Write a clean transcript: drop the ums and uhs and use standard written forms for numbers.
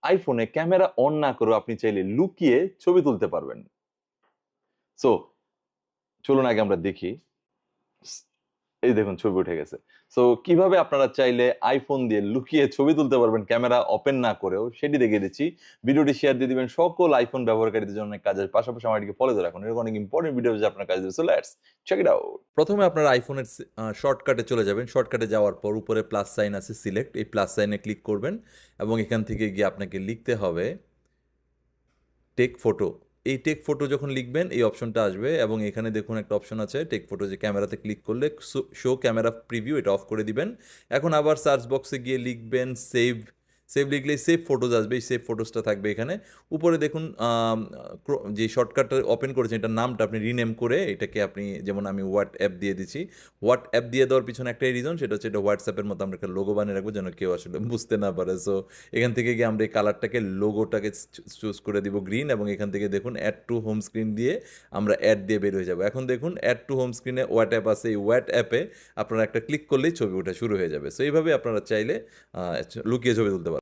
আইফোনে camera on না করেও আপনি চাইলে লুকিয়ে ছবি তুলতে পারবেন। সো চলুন আগে আমরা দেখি। এই দেখুন ছবি উঠে গেছে। সো কিভাবে আপনারা চাইলে আইফোন দিয়ে লুকিয়ে ছবি তুলতে পারবেন ক্যামেরা ওপেন না করেও সেটি দেখিয়ে দিচ্ছি। ভিডিওটি শেয়ার দিয়ে দিবেন সকল আইফোন ব্যবহারকারীদের জন্য অনেক কাজের। পাশাপাশি আমার এটিকে ফলো দিয়ে রাখুন। এরকম অনেক ইম্পোর্টেন্ট ভিডিও যে আপনার কাজে দিবে। So let's check it out. প্রথমে আপনার আইফোনের শর্টকাটে চলে যাবেন। শর্টকাটে যাওয়ার পর উপরে প্লাস সাইন আছে সিলেক্ট। এই প্লাস সাইনে ক্লিক করবেন এবং এখান থেকে গিয়ে আপনাকে লিখতে হবে টেক ফটো। এই টেক ফটো যখন লিখবেন এই অপশনটা আসবে এবং এখানে দেখুন একটা অপশন আছে টেক ফটো, যে ক্যামেরাতে ক্লিক করলে শো ক্যামেরা প্রিভিউ, এটা অফ করে দিবেন। এখন আবার সার্চ বক্সে গিয়ে লিখবেন সেভ। সেভ লিখলেই সেভ ফটোজ আসবে, এই সেভ ফটোজটা থাকবে এখানে। উপরে দেখুন যে শর্টকাটটা ওপেন করেছেন এটার নামটা আপনি রিনেম করে এটাকে আপনি, যেমন আমি হোয়াটসঅ্যাপ দিয়ে দিচ্ছি। হোয়াটসঅ্যাপ দিয়ে দেওয়ার পিছনে একটাই রিজন, সেটা হচ্ছে এটা হোয়াটসঅ্যাপের মতো আমরা একটা লোগো বানিয়ে রাখবো যেন কেউ আসলে বুঝতে না পারে। সো এখান থেকে গিয়ে আমরা এই কালারটাকে, লোগোটাকে চুজ করে দিব গ্রিন, এবং এখান থেকে দেখুন অ্যাড টু হোম স্ক্রিন দিয়ে আমরা অ্যাড দিয়ে বের হয়ে যাবো। এখন দেখুন অ্যাড টু হোম স্ক্রিনে হোয়াট অ্যাপ আছে, এই হোয়াট অ্যাপে আপনারা একটা ক্লিক করলেই ছবি ওঠা শুরু হয়ে যাবে। সো এইভাবে আপনারা চাইলে লুকিয়ে ছবি তুলতে পারেন।